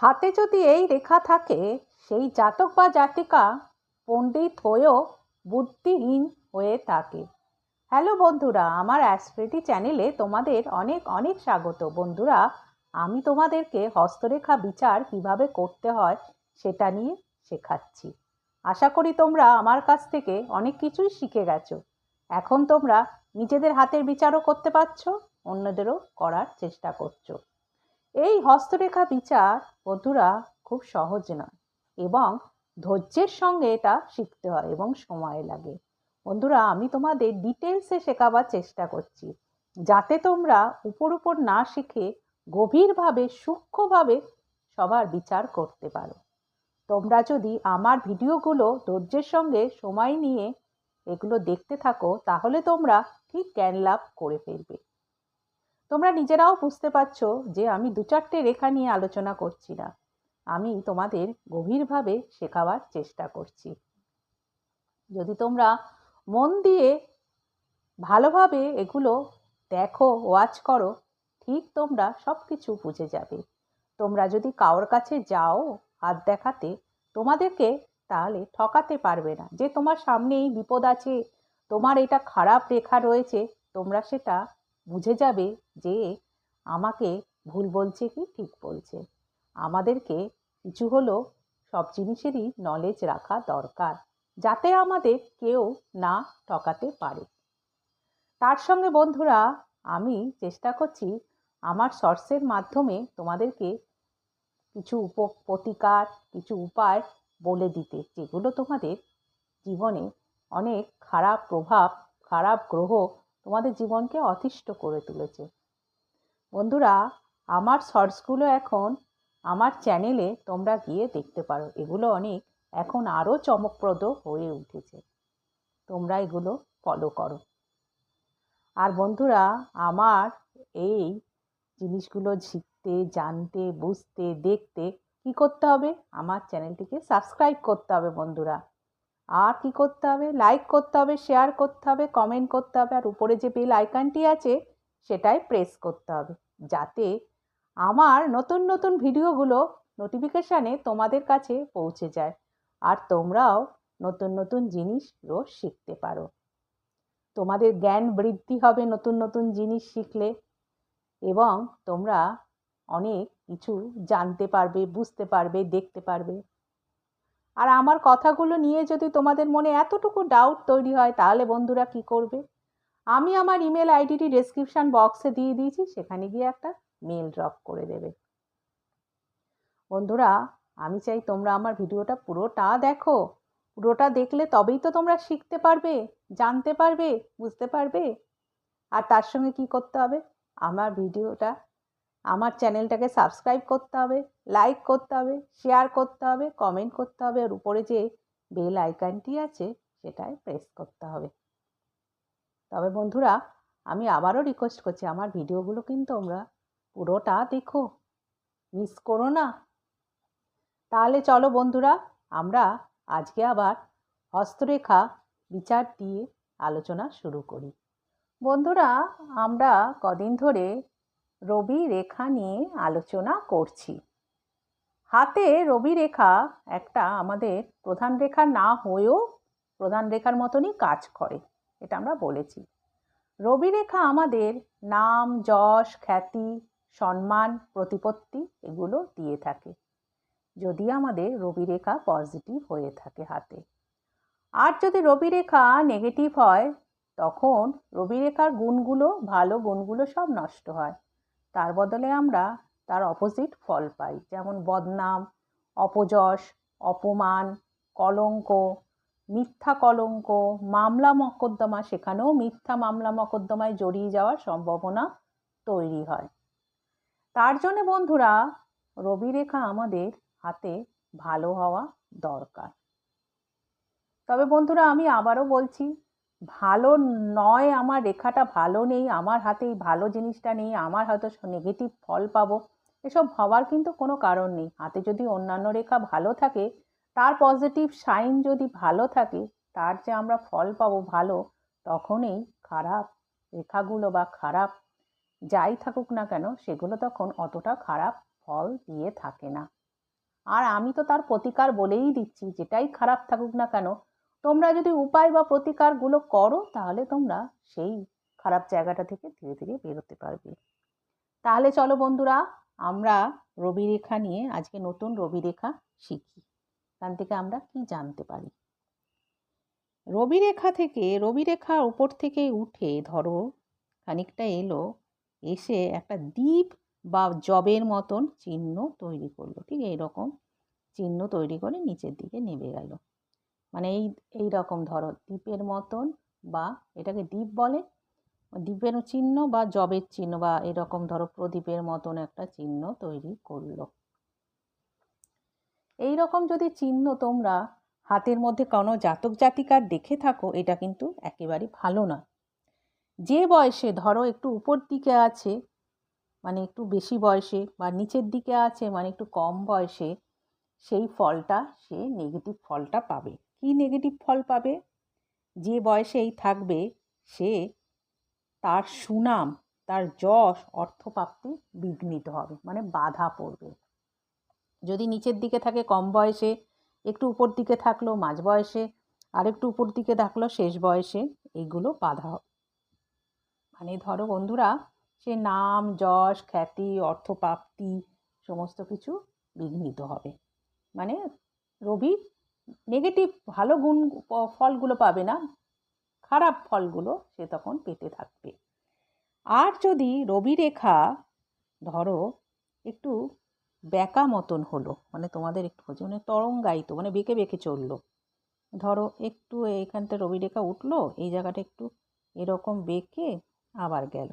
হাতে যদি এই রেখা থাকে সেই জাতক বা জাতিকা পণ্ডিত হয়েও বুদ্ধিহীন হয়ে থাকে। হ্যালো বন্ধুরা, আমার অ্যাস্ট্রেটি চ্যানেলে তোমাদের অনেক অনেক স্বাগত। বন্ধুরা, আমি তোমাদেরকে হস্তরেখা বিচার কিভাবে করতে হয় সেটা নিয়ে শেখাচ্ছি। আশা করি তোমরা আমার কাছ থেকে অনেক কিছুই শিখে গেছো। এখন তোমরা নিজেদের হাতের বিচারও করতে পারছো, অন্যদেরও করার চেষ্টা করছো। এই হস্তরেখা বিচার বন্ধুরা খুব সহজ নয় এবং ধৈর্যের সঙ্গে এটা শিখতে হয় এবং সময় লাগে। বন্ধুরা, আমি তোমাদের ডিটেলসে শেখাবার চেষ্টা করছি, যাতে তোমরা উপর না শিখে গভীরভাবে সূক্ষ্মভাবে সবার বিচার করতে পারো। তোমরা যদি আমার ভিডিওগুলো ধৈর্যের সঙ্গে সময় নিয়ে এগুলো দেখতে থাকো, তাহলে তোমরা ঠিক জ্ঞান লাভ করে ফেলবে। তোমরা নিজেরাও বুঝতে পারছো যে আমি দু চারটে রেখা নিয়ে আলোচনা করছি না, আমি তোমাদের গভীরভাবে শেখাবার চেষ্টা করছি। যদি তোমরা মন দিয়ে ভালোভাবে এগুলো দেখো, ওয়াচ করো, ঠিক তোমরা সব কিছু বুঝে যাবে। তোমরা যদি কারোর কাছে যাও হাত দেখাতে, তোমাদেরকে তাহলে ঠকাতে পারবে না যে তোমার সামনে এই বিপদ আছে, তোমার এটা খারাপ রেখা রয়েছে। তোমরা সেটা বুঝে যাবে যে আমাকে ভুল বলছে কি ঠিক বলছে। আমাদেরকে কিছু হলো সব জিনিসেরই নলেজ রাখা দরকার, যাতে আমাদের কেউ না ঠকাতে পারে। তার সঙ্গে বন্ধুরা, আমি চেষ্টা করছি আমার শর্টসের মাধ্যমে তোমাদেরকে কিছু প্রতিকার, কিছু উপায় বলে দিতে, যেগুলো তোমাদের জীবনে অনেক খারাপ প্রভাব, খারাপ গ্রহ তোমাদের জীবনকে অতিষ্ঠ করে তুলেছে। বন্ধুরা, আমার শর্টসগুলো এখন আমার চ্যানেলে তোমরা গিয়ে দেখতে পারো। এগুলো অনেক এখন আরও চমকপ্রদ হয়ে উঠেছে। তোমরা এগুলো ফলো করো। আর বন্ধুরা, আমার এই জিনিসগুলো শিখতে, জানতে, বুঝতে, দেখতে কি করতে হবে? আমার চ্যানেলটিকে সাবস্ক্রাইব করতে হবে বন্ধুরা। আর কি করতে হবে? লাইক করতে হবে, শেয়ার করতে হবে, কমেন্ট করতে হবে, আর উপরে যে বেল আইকনটি আছে সেটাই প্রেস করতে হবে, যাতে আমার নতুন নতুন ভিডিওগুলো নোটিফিকেশানে তোমাদের কাছে পৌঁছে যায় আর তোমরাও নতুন নতুন জিনিস রোজ শিখতে পারো। তোমাদের জ্ঞান বৃদ্ধি হবে নতুন নতুন জিনিস শিখলে, এবং তোমরা অনেক কিছু জানতে পারবে, বুঝতে পারবে, দেখতে পারবে। আর আমার কথাগুলো নিয়ে যদি তোমাদের মনে এতটুকু ডাউট তৈরি হয়, তাহলে বন্ধুরা কি করবে? আমি আমার ইমেল আইডিটি ডেসক্রিপশন বক্সে দিয়ে দিয়েছি, সেখানে গিয়ে একটা মেল ড্রপ করে দেবে। বন্ধুরা, আমি চাই তোমরা আমার ভিডিওটা পুরোটা দেখো। পুরোটা দেখলে তবেই তো তোমরা শিখতে পারবে, জানতে পারবে, বুঝতে পারবে। আর তার সঙ্গে কি করতে হবে? আমার চ্যানেলটাকে সাবস্ক্রাইব করতে হবে, লাইক করতে হবে, শেয়ার করতে হবে, কমেন্ট করতে হবে, আর উপরে যে বেল আইকনটি আছে সেটাই প্রেস করতে হবে। তবে বন্ধুরা, আমি আবারও রিকোয়েস্ট করছি, আমার ভিডিওগুলো কিন্তু তোমরা পুরোটা দেখো, মিস করো না। তাহলে চলো বন্ধুরা, আমরা আজকে আবার হস্তরেখা বিচার দিয়ে আলোচনা শুরু করি। বন্ধুরা, আমরা কদিন ধরে রবি রেখা নিয়ে আলোচনা করছি। হাতে রবি রেখা একটা আমাদের প্রধান রেখা না হয়েও প্রধান রেখার মতনই কাজ করে, এটা আমরা বলেছি। রবি রেখা আমাদের নাম, যশ, খ্যাতি, সম্মান, প্রতিপত্তি এগুলো দিয়ে থাকে, যদি আমাদের রবি রেখা পজিটিভ হয়ে থাকে হাতে। আর যদি রবি রেখা নেগেটিভ হয়, তখন রবি রেখার গুণগুলো, ভালো গুণগুলো সব নষ্ট হয়। তার বদলে আমরা তার অপোজিট ফল পাই, যেমন বদনাম, অপযশ, অপমান, কলঙ্ক, মিথ্যা কলঙ্ক, মামলা মকদ্দমা, সেখানেও মিথ্যা মামলা মকদ্দমায় জড়িয়ে যাওয়ার সম্ভাবনা তৈরি হয়। তার জন্য বন্ধুরা, রবি রেখা আমাদের হাতে ভালো হওয়া দরকার। তবে বন্ধুরা, আমি আবারও বলছি, ভালো নয়, আমার রেখাটা ভালো নেই, আমার হাতে এই ভালো জিনিসটা নেই, আমার হয়তো নেগেটিভ ফল পাবো, এসব ভাবার কিন্তু কোনো কারণ নেই। হাতে যদি অন্যান্য রেখা ভালো থাকে, তার পজিটিভ সাইন যদি ভালো থাকে, তার যে আমরা ফল পাবো ভালো, তখনই খারাপ রেখাগুলো বা খারাপ যাই থাকুক না কেন, সেগুলো তখন অতটা খারাপ ফল দিয়ে থাকে না। আর আমি তো তার প্রতিকার বলেই দিচ্ছি, যেটাই খারাপ থাকুক না কেন তোমরা যদি উপায় বা প্রতিকারগুলো করো তাহলে তোমরা সেই খারাপ জায়গাটা থেকে ধীরে ধীরে বেরোতে পারবে। তাহলে চলো বন্ধুরা, আমরা রবিরেখা নিয়ে আজকে নতুন রবিরেখা শিখি। এখান থেকে আমরা কি জানতে পারি? রবিরেখার উপর থেকে উঠে ধরো খানিকটা এলো, এসে একটা দ্বীপ বা জবের মতন চিহ্ন তৈরি করলো। ঠিক এইরকম চিহ্ন তৈরি করে নিচের দিকে নেমে গেল। মানে এই রকম ধরো দ্বীপের মতন, বা এটাকে দ্বীপ বলে, দ্বীপের চিহ্ন বা জবের চিহ্ন, বা এরকম ধরো প্রদীপের মতন একটা চিহ্ন তৈরি করলো। এই রকম যদি চিহ্ন তোমরা হাতের মধ্যে কোনো জাতক জাতিকার দেখে থাকো, এটা কিন্তু একেবারে ভালো না। যে বয়সে ধরো একটু উপর দিকে আছে মানে একটু বেশি বয়সে, বা নিচের দিকে আছে মানে একটু কম বয়সে, সেই ফলটা সে নেগেটিভ ফলটা পাবে। কি নেগেটিভ ফল পাবে? যে বয়সেই থাকবে সে তার সুনাম, তার যশ, অর্থপ্রাপ্তি বিঘ্নিত হবে, মানে বাধা পড়বে। যদি নিচের দিকে থাকে কম বয়সে, একটু উপর দিকে থাকলো মাঝ বয়সে, আর একটু উপর দিকে থাকলো শেষ বয়সে, এইগুলো বাধা হবে। মানে ধরো বন্ধুরা, সে নাম, যশ, খ্যাতি, অর্থপ্রাপ্তি সমস্ত কিছু বিঘ্নিত হবে। মানে রবি নেগেটিভ, ভালো গুণ ফলগুলো পাবে না, খারাপ ফলগুলো সে তখন পেতে থাকবে। আর যদি রবি রেখা ধরো একটু বেঁকা মতন হলো, মানে তোমাদের একটু মানে তরঙ্গায়িত, মানে বেঁকে বেঁকে চললো, ধরো একটু এইখানটা রবি রেখা উঠলো, এই জায়গাটা একটু এরকম বেঁকে আবার গেল,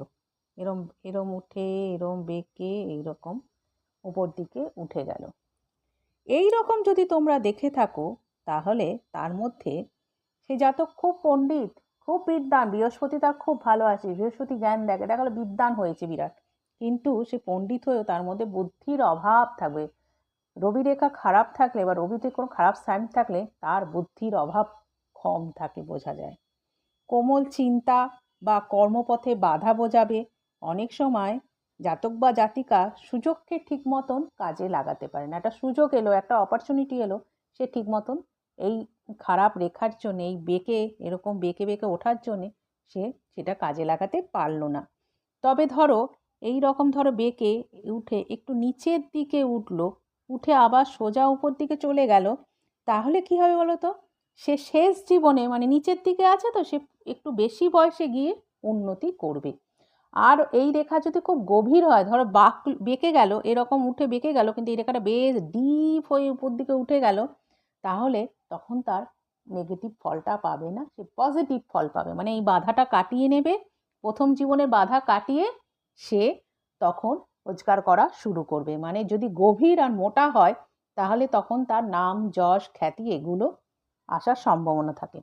এরম এরম উঠে এরম বেঁকে এইরকম উপর দিকে উঠে গেল। এই রকম যদি তোমরা দেখে থাকো তাহলে তার মধ্যে সে জাতক খুব পণ্ডিত, খুব বিদ্বান, বৃহস্পতি তার খুব ভালো আছে, বৃহস্পতি জ্ঞান দেখে, দেখা গেলো বিদ্বান হয়েছে বিরাট, কিন্তু সে পণ্ডিত হয়েও তার মধ্যে বুদ্ধির অভাব থাকবে। রবি রেখা খারাপ থাকলে বা রবিতে কোনো খারাপ সাইন থাকলে তার বুদ্ধির অভাব কম থাকে, বোঝা যায়। কোমল চিন্তা বা কর্মপথে বাধা বোঝাবে। অনেক সময় জাতক বা জাতিকা সুযোগকে ঠিক মতন কাজে লাগাতে পারে না। একটা সুযোগ এলো, একটা অপরচুনিটি এলো, সে ঠিক মতন এই খারাপ রেখার জন্য, এই বেঁকে এরকম বেঁকে বেঁকে ওঠার জন্যে সে সেটা কাজে লাগাতে পারলো না। তবে ধরো এই রকম ধরো বেঁকে উঠে একটু নিচের দিকে উঠলো, উঠে আবার সোজা উপর দিকে চলে গেল, তাহলে কি হবে বলো তো? সে শেষ জীবনে, মানে নিচের দিকে আছে তো, সে একটু বেশি বয়সে গিয়ে উন্নতি করবে। আর এই রেখা যদি খুব গভীর হয়, ধরো বেঁকে গেল, এরকম উঠে বেঁকে গেল, কিন্তু এই রেখাটা বেশ ডিপ হয়ে উপর দিকে উঠে গেল, তাহলে তখন তার নেগেটিভ ফলটা পাবে না, সে পজিটিভ ফল পাবে। মানে এই বাধাটা কাটিয়ে নেবে, প্রথম জীবনের বাধা কাটিয়ে সে তখন রোজগার করা শুরু করবে। মানে যদি গভীর আর মোটা হয় তাহলে তখন তার নাম, যশ, খ্যাতি এগুলো আসার সম্ভাবনা থাকে।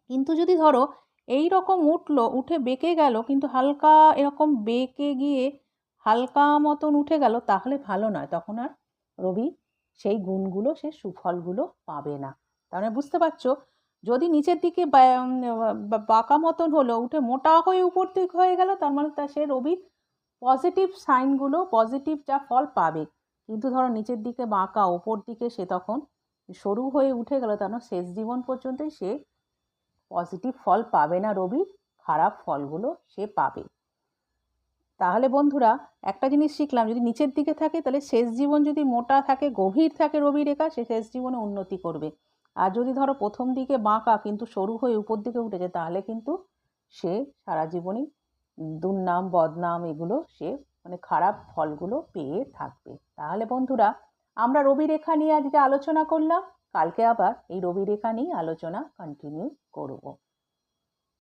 কিন্তু যদি ধরো এই রকম উঠলো, উঠে বেঁকে গেল, কিন্তু হালকা এরকম বেঁকে গিয়ে হালকা মতন উঠে গেল, তাহলে ভালো নয়, তখন আর রবি সেই গুণগুলো, সে সুফলগুলো পাবে না। তার মানে বুঝতে পারছো, যদি নিচের দিকে বাঁকা মতন হলো, উঠে মোটা হয়ে উপর দিক হয়ে গেল, তার মানে তা সে রবি পজিটিভ সাইনগুলো, পজিটিভ যা ফল পাবে। কিন্তু ধরো নিচের দিকে বাঁকা, ওপর দিকে সে তখন সরু হয়ে উঠে গেল, তার শেষ জীবন পর্যন্তই সে পজিটিভ ফল পাবে না, রবি খারাপ ফলগুলো সে পাবে। তাহলে বন্ধুরা একটা জিনিস শিখলাম, যদি নিচের দিকে থাকে তাহলে শেষ জীবন যদি মোটা থাকে, গভীর থাকে রবি রেখা, সে শেষ জীবনে উন্নতি করবে। আর যদি ধরো প্রথম দিকে বাঁকা কিন্তু সরু হয়ে উপর দিকে উঠেছে, তাহলে কিন্তু সে সারা জীবনই দুর্নাম, বদনাম এগুলো সে মানে খারাপ ফলগুলো পেয়ে থাকবে। তাহলে বন্ধুরা আমরা রবি রেখা নিয়ে আজকে আলোচনা করলাম, কালকে আবার এই রবি রেখা নিয়ে আলোচনা কন্টিনিউ করব।